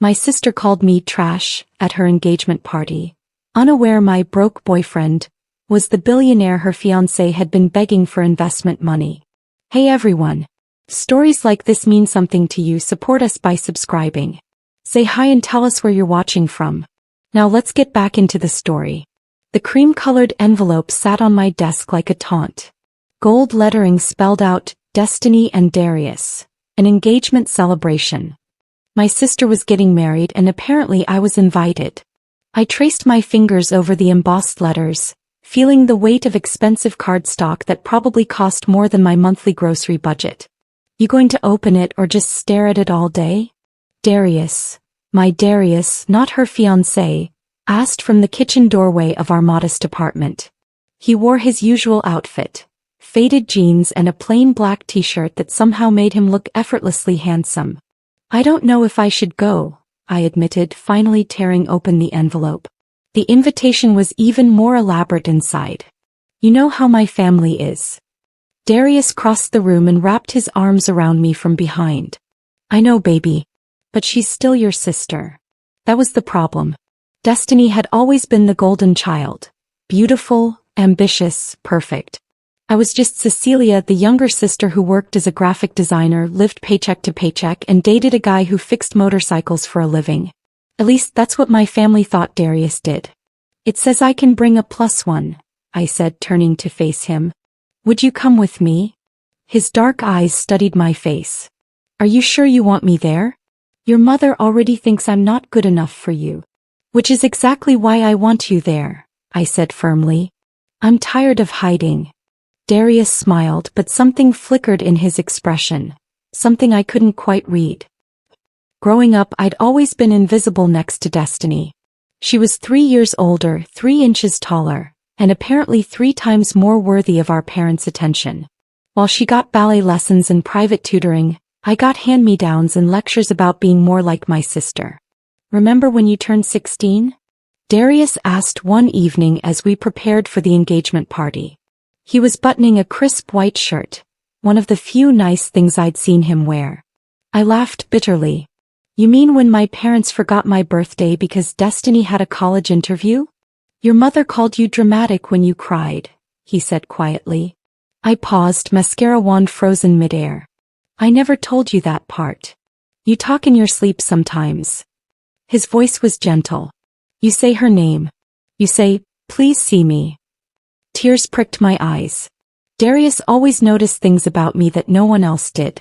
My sister called me trash at her engagement party, unaware my broke boyfriend was the billionaire her fiancé had been begging for investment money. Hey everyone! Stories like this mean something to you. Support us by subscribing. Say hi and tell us where you're watching from. Now let's get back into the story. The cream-colored envelope sat on my desk like a taunt. Gold lettering spelled out Destiny and Darius, an engagement celebration. My sister was getting married and apparently I was invited. I traced my fingers over the embossed letters, feeling the weight of expensive cardstock that probably cost more than my monthly grocery budget. You going to open it or just stare at it all day? Darius, my Darius, not her fiancé, asked from the kitchen doorway of our modest apartment. He wore his usual outfit, faded jeans and a plain black t-shirt that somehow made him look effortlessly handsome. I don't know if I should go, I admitted, finally tearing open the envelope. The invitation was even more elaborate inside. You know how my family is. Darius crossed the room and wrapped his arms around me from behind. I know, baby. But she's still your sister. That was the problem. Destiny had always been the golden child. Beautiful, ambitious, perfect. I was just Cecilia, the younger sister who worked as a graphic designer, lived paycheck to paycheck, and dated a guy who fixed motorcycles for a living. At least that's what my family thought Darius did. It says I can bring a +1, I said, turning to face him. Would you come with me? His dark eyes studied my face. Are you sure you want me there? Your mother already thinks I'm not good enough for you. Which is exactly why I want you there, I said firmly. I'm tired of hiding. Darius smiled, but something flickered in his expression. Something I couldn't quite read. Growing up, I'd always been invisible next to Destiny. She was 3 years older, 3 inches taller, and apparently 3 times more worthy of our parents' attention. While she got ballet lessons and private tutoring, I got hand-me-downs and lectures about being more like my sister. Remember when you turned 16? Darius asked one evening as we prepared for the engagement party. He was buttoning a crisp white shirt, one of the few nice things I'd seen him wear. I laughed bitterly. You mean when my parents forgot my birthday because Destiny had a college interview? Your mother called you dramatic when you cried, he said quietly. I paused, mascara wand frozen midair. I never told you that part. You talk in your sleep sometimes. His voice was gentle. You say her name. You say, please see me. Tears pricked my eyes. Darius always noticed things about me that no one else did.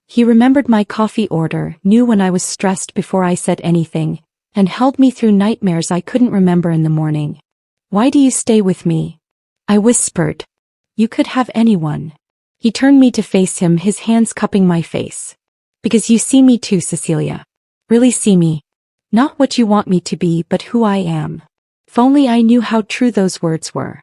He remembered my coffee order, knew when I was stressed before I said anything, and held me through nightmares I couldn't remember in the morning. Why do you stay with me? I whispered. You could have anyone. He turned me to face him, his hands cupping my face. Because you see me too, Cecilia. Really see me. Not what you want me to be, but who I am. If only I knew how true those words were.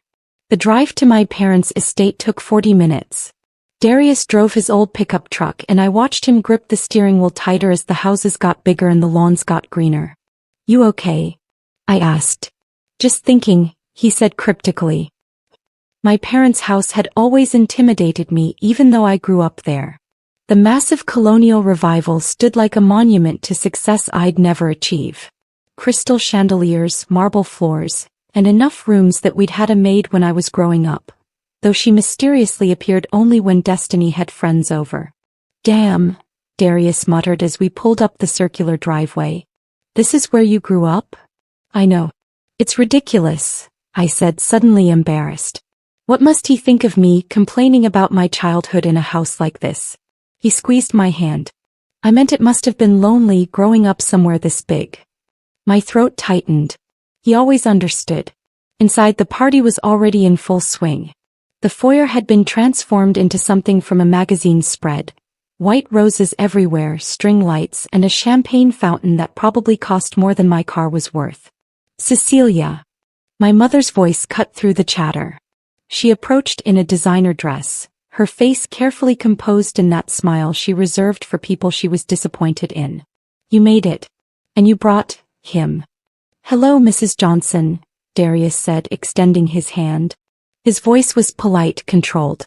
The drive to my parents' estate took 40 minutes. Darius drove his old pickup truck and I watched him grip the steering wheel tighter as the houses got bigger and the lawns got greener. You okay? I asked. Just thinking, he said cryptically. My parents' house had always intimidated me even though I grew up there. The massive colonial revival stood like a monument to success I'd never achieve. Crystal chandeliers, marble floors, and enough rooms that we'd had a maid when I was growing up, though she mysteriously appeared only when Destiny had friends over. Damn, Darius muttered as we pulled up the circular driveway. This is where you grew up? I know. It's ridiculous, I said, suddenly embarrassed. What must he think of me complaining about my childhood in a house like this? He squeezed my hand. I meant it must have been lonely growing up somewhere this big. My throat tightened. He always understood. Inside, the party was already in full swing. The foyer had been transformed into something from a magazine spread. White roses everywhere, string lights, and a champagne fountain that probably cost more than my car was worth. Cecilia. My mother's voice cut through the chatter. She approached in a designer dress, her face carefully composed in that smile she reserved for people she was disappointed in. You made it. And you brought him. Hello, Mrs. Johnson, Darius said, extending his hand. His voice was polite, controlled.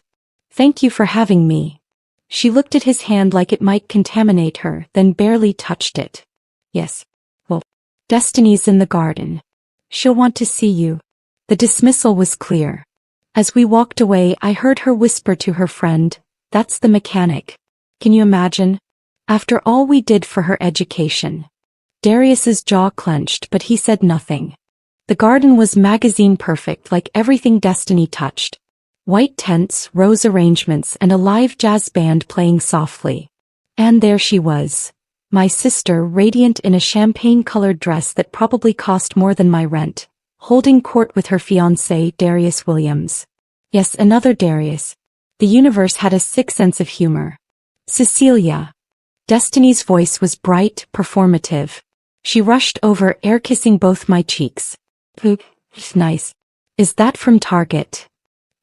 Thank you for having me. She looked at his hand like it might contaminate her, then barely touched it. Yes. Well, Destiny's in the garden. She'll want to see you. The dismissal was clear. As we walked away, I heard her whisper to her friend, "That's the mechanic." Can you imagine? After all we did for her education. Darius's jaw clenched, but he said nothing. The garden was magazine perfect, like everything Destiny touched. White tents, rose arrangements, and a live jazz band playing softly. And there she was. My sister, radiant in a champagne-colored dress that probably cost more than my rent, holding court with her fiancé, Darius Williams. Yes, another Darius. The universe had a sick sense of humor. Cecilia. Destiny's voice was bright, performative. She rushed over, air-kissing both my cheeks. Nice. Is that from Target?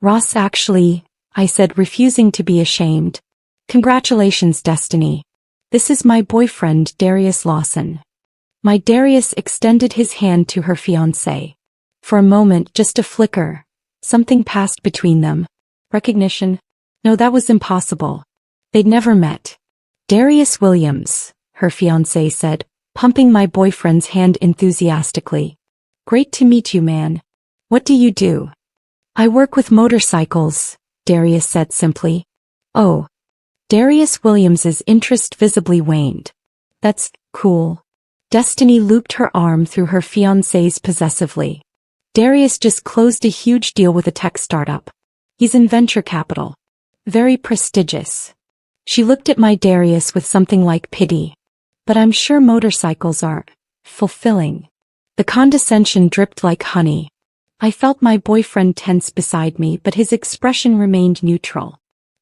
Ross, actually, I said, refusing to be ashamed. Congratulations, Destiny. This is my boyfriend, Darius Lawson. My Darius extended his hand to her fiancé. For a moment, just a flicker. Something passed between them. Recognition? No, that was impossible. They'd never met. Darius Williams, her fiancé said, pumping my boyfriend's hand enthusiastically. Great to meet you, man. What do you do? I work with motorcycles, Darius said simply. Oh. Darius Williams's interest visibly waned. That's cool. Destiny looped her arm through her fiancé's possessively. Darius just closed a huge deal with a tech startup. He's in venture capital. Very prestigious. She looked at my Darius with something like pity. But I'm sure motorcycles are fulfilling. The condescension dripped like honey. I felt my boyfriend tense beside me, but his expression remained neutral.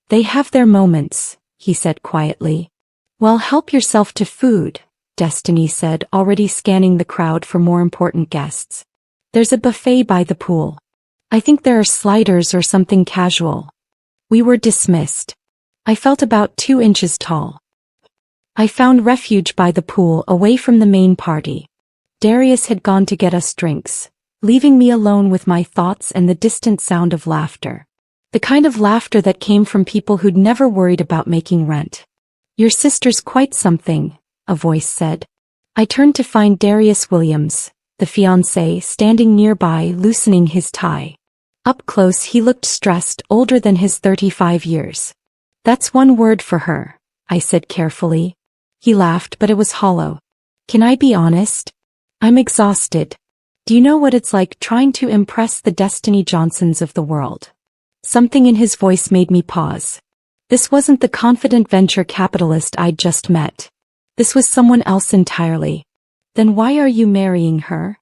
They have their moments, he said quietly. Well, help yourself to food, Destiny said, already scanning the crowd for more important guests. There's a buffet by the pool. I think there are sliders or something casual. We were dismissed. I felt about 2 inches tall. I found refuge by the pool, away from the main party. Darius had gone to get us drinks, leaving me alone with my thoughts and the distant sound of laughter. The kind of laughter that came from people who'd never worried about making rent. Your sister's quite something, a voice said. I turned to find Darius Williams, the fiancé, standing nearby, loosening his tie. Up close he looked stressed, older than his 35 years. That's one word for her, I said carefully. He laughed, but it was hollow. Can I be honest? I'm exhausted. Do you know what it's like trying to impress the Destiny Johnsons of the world? Something in his voice made me pause. This wasn't the confident venture capitalist I'd just met. This was someone else entirely. Then why are you marrying her?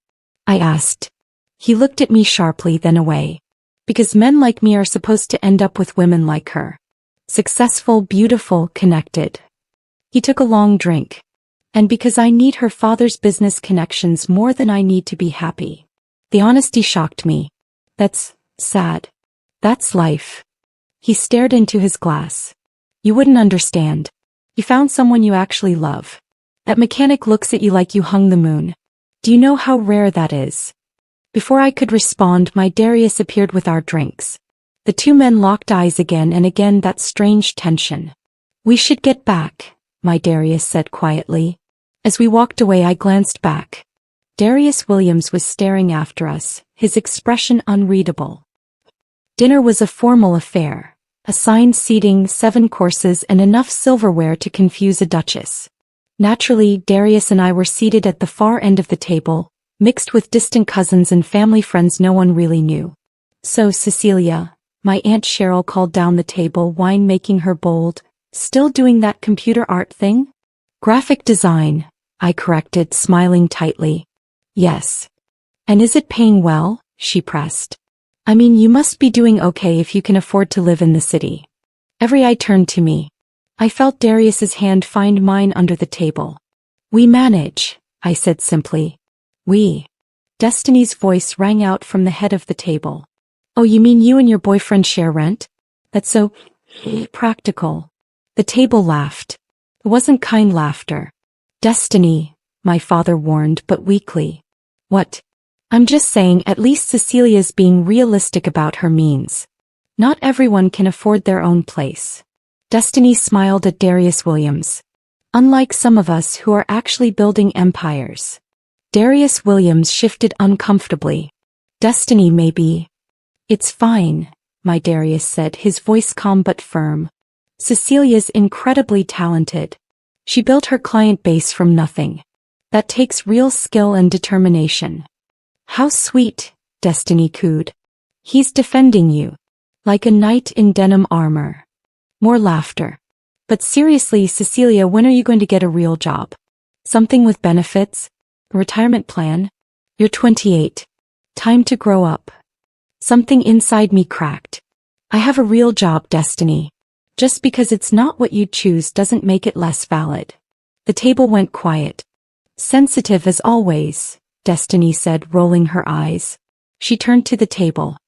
I asked. He looked at me sharply, then away. Because men like me are supposed to end up with women like her. Successful, beautiful, connected. He took a long drink. And because I need her father's business connections more than I need to be happy. The honesty shocked me. That's sad. That's life. He stared into his glass. You wouldn't understand. You found someone you actually love. That mechanic looks at you like you hung the moon. Do you know how rare that is? Before I could respond, my Darius appeared with our drinks. The 2 men locked eyes again, and again that strange tension. We should get back, my Darius said quietly. As we walked away, I glanced back. Darius Williams was staring after us, his expression unreadable. Dinner was a formal affair. Assigned seating, 7 courses, and enough silverware to confuse a duchess. Naturally, Darius and I were seated at the far end of the table, mixed with distant cousins and family friends no one really knew. So Cecilia, my Aunt Cheryl called down the table, wine making her bold. Still doing that computer art thing? Graphic design, I corrected, smiling tightly. Yes. And is it paying well? She pressed. I mean, you must be doing okay if you can afford to live in the city. Every eye turned to me. I felt Darius's hand find mine under the table. We manage, I said simply. We. Destiny's voice rang out from the head of the table. Oh, you mean you and your boyfriend share rent? That's so practical. The table laughed. It wasn't kind laughter. Destiny, my father warned, but weakly. What? I'm just saying, at least Cecilia's being realistic about her means. Not everyone can afford their own place. Destiny smiled at Darius Williams. Unlike some of us who are actually building empires. Darius Williams shifted uncomfortably. Destiny, maybe. It's fine, my Darius said, his voice calm but firm. Cecilia's incredibly talented. She built her client base from nothing. That takes real skill and determination. How sweet, Destiny cooed. He's defending you. Like a knight in denim armor. More laughter. But seriously, Cecilia, when are you going to get a real job? Something with benefits? A retirement plan? You're 28. Time to grow up. Something inside me cracked. I have a real job, Destiny. Just because it's not what you'd choose doesn't make it less valid. The table went quiet. Sensitive as always, Destiny said, rolling her eyes. She turned to the table.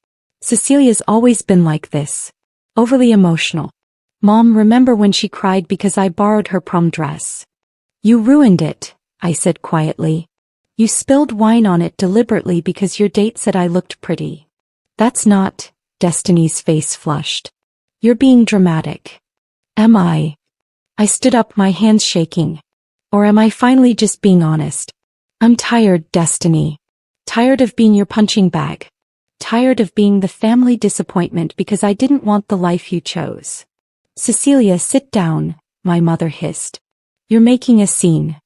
Cecilia's always been like this. Overly emotional. Mom, remember when she cried because I borrowed her prom dress? You ruined it, I said quietly. You spilled wine on it deliberately because your date said I looked pretty. That's not, Destiny's face flushed. You're being dramatic. Am I? I stood up, my hands shaking. Or am I finally just being honest? I'm tired, Destiny. Tired of being your punching bag. Tired of being the family disappointment because I didn't want the life you chose. Cecilia, sit down, my mother hissed. You're making a scene.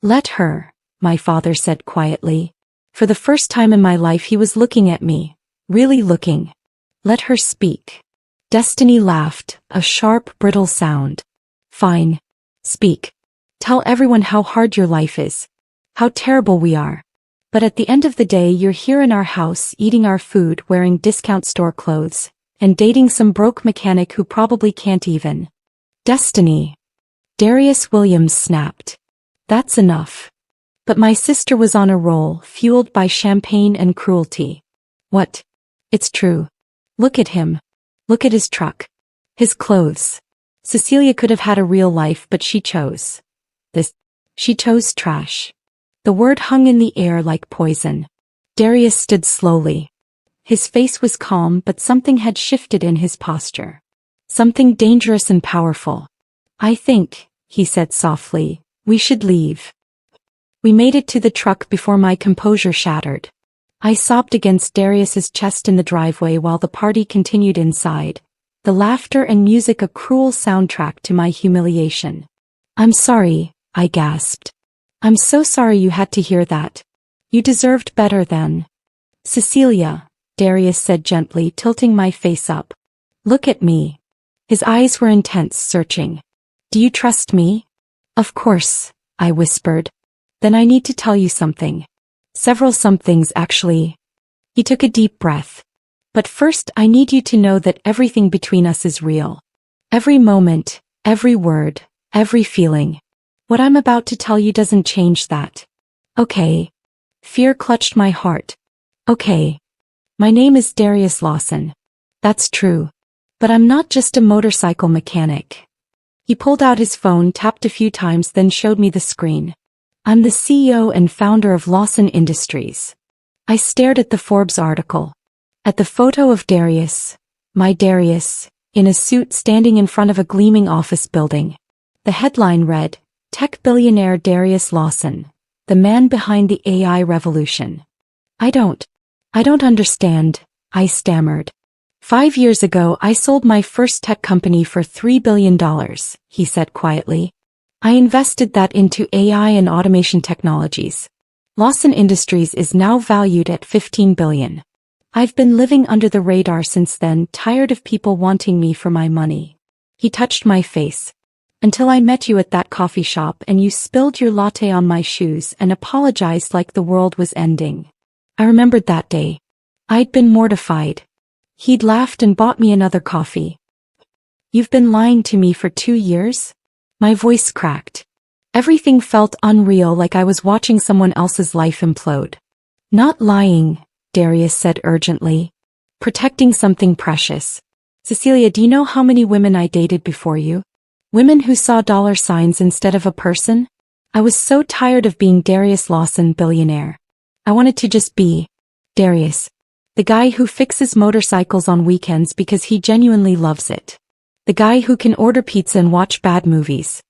Let her, my father said quietly. For the first time in my life he was looking at me. Really looking. Let her speak. Destiny laughed, a sharp, brittle sound. Fine. Speak. Tell everyone how hard your life is. How terrible we are. But at the end of the day you're here in our house eating our food, wearing discount store clothes, and dating some broke mechanic who probably can't even. Destiny. Darius Williams snapped. That's enough. But my sister was on a roll, fueled by champagne and cruelty. What? It's true. Look at him. Look at his truck. His clothes. Cecilia could have had a real life, but she chose this. She chose trash. The word hung in the air like poison. Darius stood slowly. His face was calm, but something had shifted in his posture. Something dangerous and powerful. I think, he said softly, we should leave. We made it to the truck before my composure shattered. I sobbed against Darius's chest in the driveway while the party continued inside. The laughter and music a cruel soundtrack to my humiliation. I'm sorry, I gasped. I'm so sorry you had to hear that. You deserved better than. Cecilia, Darius said gently, tilting my face up. Look at me. His eyes were intense, searching. Do you trust me? Of course, I whispered. Then I need to tell you something. Several somethings, actually. He took a deep breath. But first I need you to know that everything between us is real. Every moment, every word, every feeling. What I'm about to tell you doesn't change that. Okay. Fear clutched my heart. Okay. My name is Darius Lawson. That's true. But I'm not just a motorcycle mechanic. He pulled out his phone, tapped a few times, then showed me the screen. I'm the CEO and founder of Lawson Industries. I stared at the Forbes article. At the photo of Darius, my Darius, in a suit standing in front of a gleaming office building. The headline read, Tech Billionaire Darius Lawson, the man behind the AI revolution. I don't understand, I stammered. 5 years ago I sold my first tech company for $3 billion, he said quietly. I invested that into AI and automation technologies. Lawson Industries is now valued at $15 billion. I've been living under the radar since then, tired of people wanting me for my money. He touched my face. Until I met you at that coffee shop and you spilled your latte on my shoes and apologized like the world was ending. I remembered that day. I'd been mortified. He'd laughed and bought me another coffee. You've been lying to me for 2 years? My voice cracked. Everything felt unreal, like I was watching someone else's life implode. Not lying, Darius said urgently. Protecting something precious. Cecilia, do you know how many women I dated before you? Women who saw dollar signs instead of a person? I was so tired of being Darius Lawson, billionaire. I wanted to just be Darius. The guy who fixes motorcycles on weekends because he genuinely loves it. The guy who can order pizza and watch bad movies.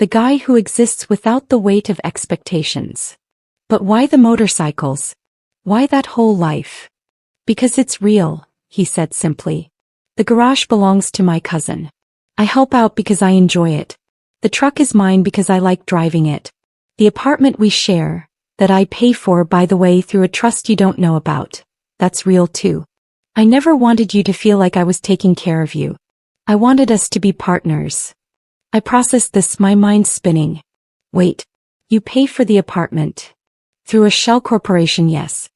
The guy who exists without the weight of expectations. But why the motorcycles? Why that whole life? Because it's real, he said simply. The garage belongs to my cousin. I help out because I enjoy it. The truck is mine because I like driving it. The apartment we share, that I pay for by the way through a trust you don't know about, that's real too. I never wanted you to feel like I was taking care of you. I wanted us to be partners. I processed this, my mind spinning. Wait, you pay for the apartment? Through a shell corporation, yes.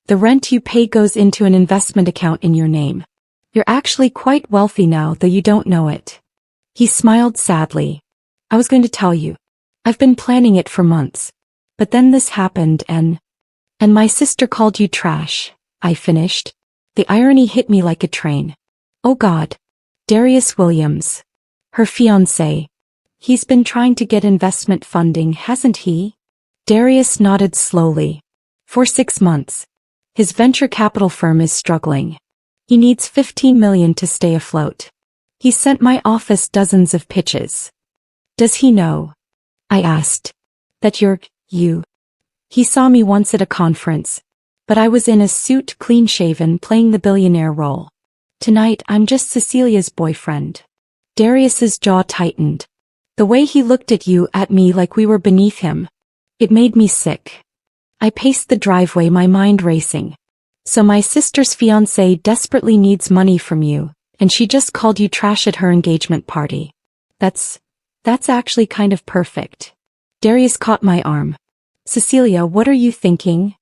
The rent you pay goes into an investment account in your name. You're actually quite wealthy now, though you don't know it. He smiled sadly. I was going to tell you. I've been planning it for months. But then this happened and my sister called you trash, I finished. The irony hit me like a train. Oh God. Darius Williams. Her fiancé. He's been trying to get investment funding, hasn't he? Darius nodded slowly. For 6 months. His venture capital firm is struggling. He needs $15 million to stay afloat. He sent my office dozens of pitches. Does he know? I asked. That you're, you. He saw me once at a conference. But I was in a suit, clean-shaven, playing the billionaire role. Tonight I'm just Cecilia's boyfriend. Darius's jaw tightened. The way he looked at me like we were beneath him. It made me sick. I paced the driveway, my mind racing. So my sister's fiancé desperately needs money from you, and she just called you trash at her engagement party. That's actually kind of perfect. Darius caught my arm. Cecilia, what are you thinking?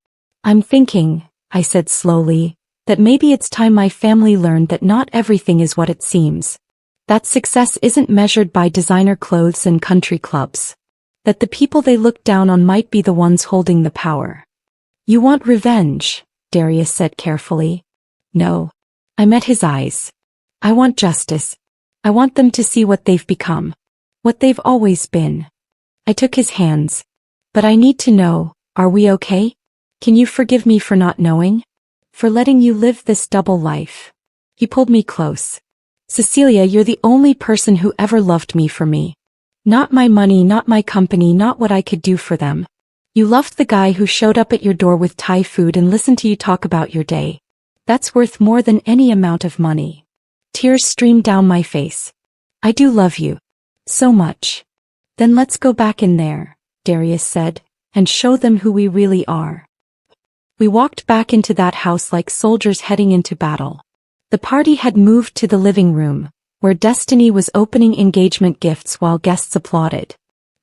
I'm thinking, I said slowly, that maybe it's time my family learned that not everything is what it seems. That success isn't measured by designer clothes and country clubs. That the people they look down on might be the ones holding the power. You want revenge, Darius said carefully. No. I met his eyes. I want justice. I want them to see what they've become. What they've always been. I took his hands. But I need to know, are we okay? Can you forgive me for not knowing? For letting you live this double life? He pulled me close. Cecilia, you're the only person who ever loved me for me. Not my money, not my company, not what I could do for them. You loved the guy who showed up at your door with Thai food and listened to you talk about your day. That's worth more than any amount of money. Tears streamed down my face. I do love you. So much. Then let's go back in there, Darius said, and show them who we really are. We walked back into that house like soldiers heading into battle. The party had moved to the living room, where Destiny was opening engagement gifts while guests applauded.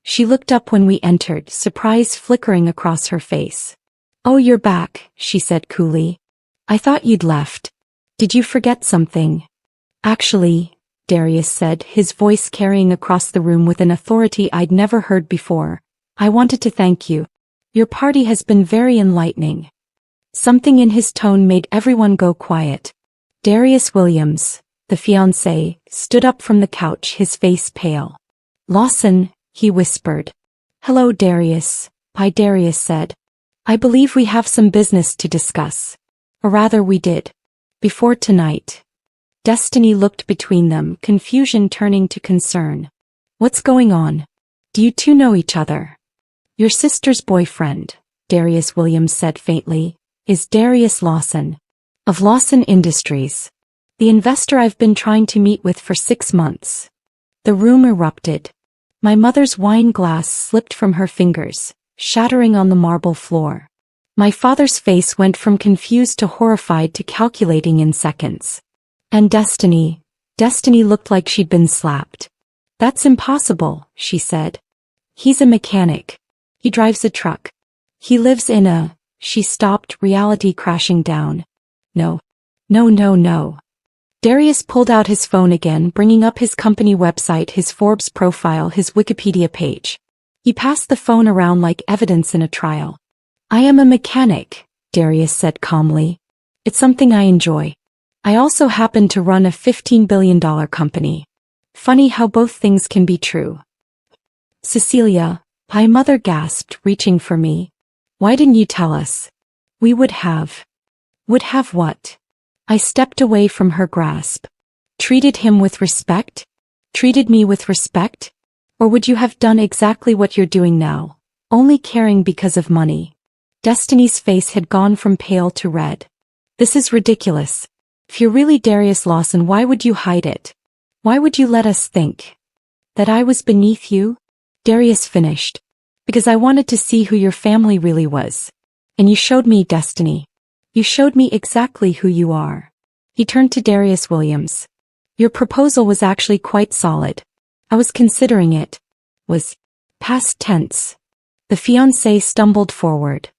She looked up when we entered, surprise flickering across her face. Oh, you're back, she said coolly. I thought you'd left. Did you forget something? Actually, Darius said, his voice carrying across the room with an authority I'd never heard before. I wanted to thank you. Your party has been very enlightening. Something in his tone made everyone go quiet. Darius Williams, the fiancé, stood up from the couch, his face pale. Lawson, he whispered. Hello, Darius. Hi, Darius said. I believe we have some business to discuss. Or rather, we did. Before tonight. Destiny looked between them, confusion turning to concern. What's going on? Do you two know each other? Your sister's boyfriend, Darius Williams said faintly, is Darius Lawson. Of Lawson Industries. The investor I've been trying to meet with for 6 months. The room erupted. My mother's wine glass slipped from her fingers, shattering on the marble floor. My father's face went from confused to horrified to calculating in seconds. And Destiny looked like she'd been slapped. That's impossible, she said. He's a mechanic. He drives a truck. He lives in a... She stopped, reality crashing down. No. Darius pulled out his phone again, bringing up his company website, his Forbes profile, his Wikipedia page. He passed the phone around like evidence in a trial. I am a mechanic, Darius said calmly. It's something I enjoy. I also happen to run a $15 billion company. Funny how both things can be true. Cecilia, my mother gasped, reaching for me. Why didn't you tell us? We would have. Would have what? I stepped away from her grasp. Treated him with respect? Treated me with respect? Or would you have done exactly what you're doing now, only caring because of money? Destiny's face had gone from pale to red. This is ridiculous. If you're really Darius Lawson, why would you hide it? Why would you let us think that I was beneath you? Darius finished. Because I wanted to see who your family really was. And you showed me, Destiny. You showed me exactly who you are. He turned to Darius Williams. Your proposal was actually quite solid. I was considering it. Was past tense. The fiancé stumbled forward.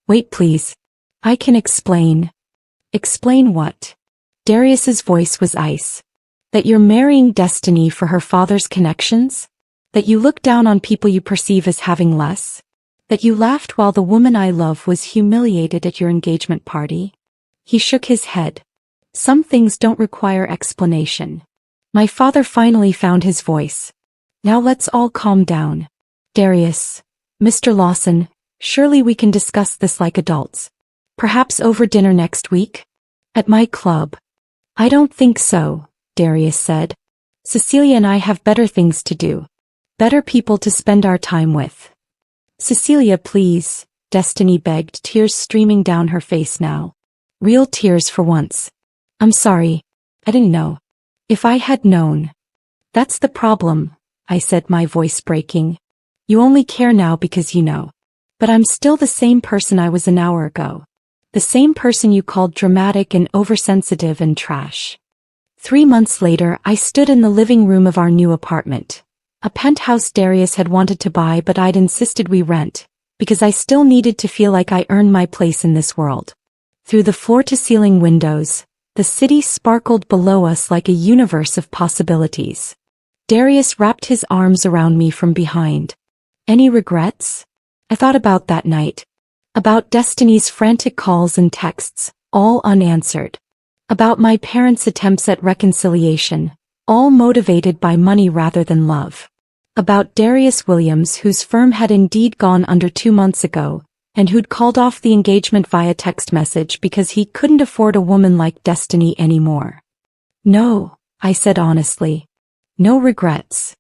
Wait please. I can explain. Explain what? Darius's voice was ice. That you're marrying Destiny for her father's connections? That you look down on people you perceive as having less? That you laughed while the woman I love was humiliated at your engagement party? He shook his head. Some things don't require explanation. My father finally found his voice. Now let's all calm down. Darius, Mr. Lawson, surely we can discuss this like adults. Perhaps over dinner next week? At my club. I don't think so, Darius said. Cecilia and I have better things to do. Better people to spend our time with. Cecilia, please, Destiny begged, tears streaming down her face now. Real tears for once. I'm sorry. I didn't know. If I had known. That's the problem, I said, my voice breaking. You only care now because you know. But I'm still the same person I was an hour ago. The same person you called dramatic and oversensitive and trash. 3 months later, I stood in the living room of our new apartment. A penthouse Darius had wanted to buy, but I'd insisted we rent, because I still needed to feel like I earned my place in this world. Through the floor-to-ceiling windows, the city sparkled below us like a universe of possibilities. Darius wrapped his arms around me from behind. Any regrets? I thought about that night. About Destiny's frantic calls and texts, all unanswered. About my parents' attempts at reconciliation, all motivated by money rather than love. About Darius Williams, whose firm had indeed gone under 2 months ago, and who'd called off the engagement via text message because he couldn't afford a woman like Destiny anymore. No, I said honestly. No regrets.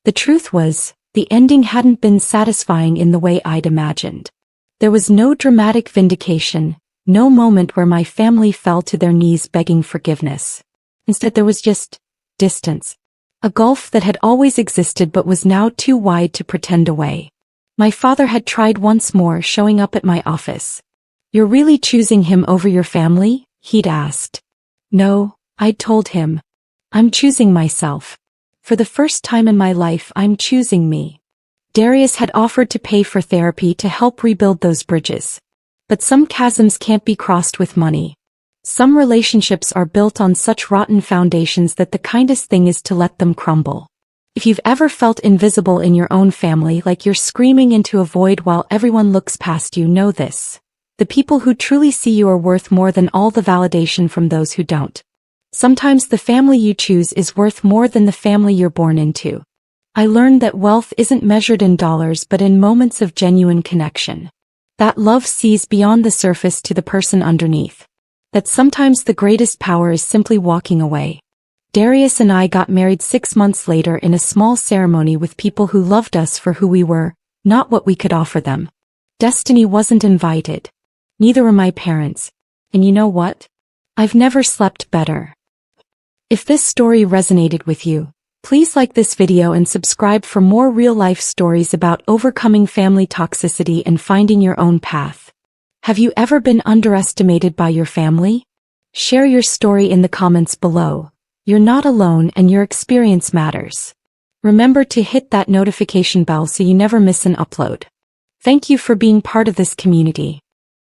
The truth was, the ending hadn't been satisfying in the way I'd imagined. There was no dramatic vindication, no moment where my family fell to their knees begging forgiveness. Instead there was just distance. A gulf that had always existed but was now too wide to pretend away. My father had tried once more, showing up at my office. You're really choosing him over your family? He'd asked. No, I'd told him. I'm choosing myself. For the first time in my life, I'm choosing me. Darius had offered to pay for therapy to help rebuild those bridges. But some chasms can't be crossed with money. Some relationships are built on such rotten foundations that the kindest thing is to let them crumble. If you've ever felt invisible in your own family, like you're screaming into a void while everyone looks past you, know this. The people who truly see you are worth more than all the validation from those who don't. Sometimes the family you choose is worth more than the family you're born into. I learned that wealth isn't measured in dollars but in moments of genuine connection. That love sees beyond the surface to the person underneath. That sometimes the greatest power is simply walking away. Darius and I got married 6 months later in a small ceremony with people who loved us for who we were, not what we could offer them. Destiny wasn't invited. Neither were my parents. And you know what? I've never slept better. If this story resonated with you, please like this video and subscribe for more real-life stories about overcoming family toxicity and finding your own path. Have you ever been underestimated by your family? Share your story in the comments below. You're not alone and your experience matters. Remember to hit that notification bell so you never miss an upload. Thank you for being part of this community.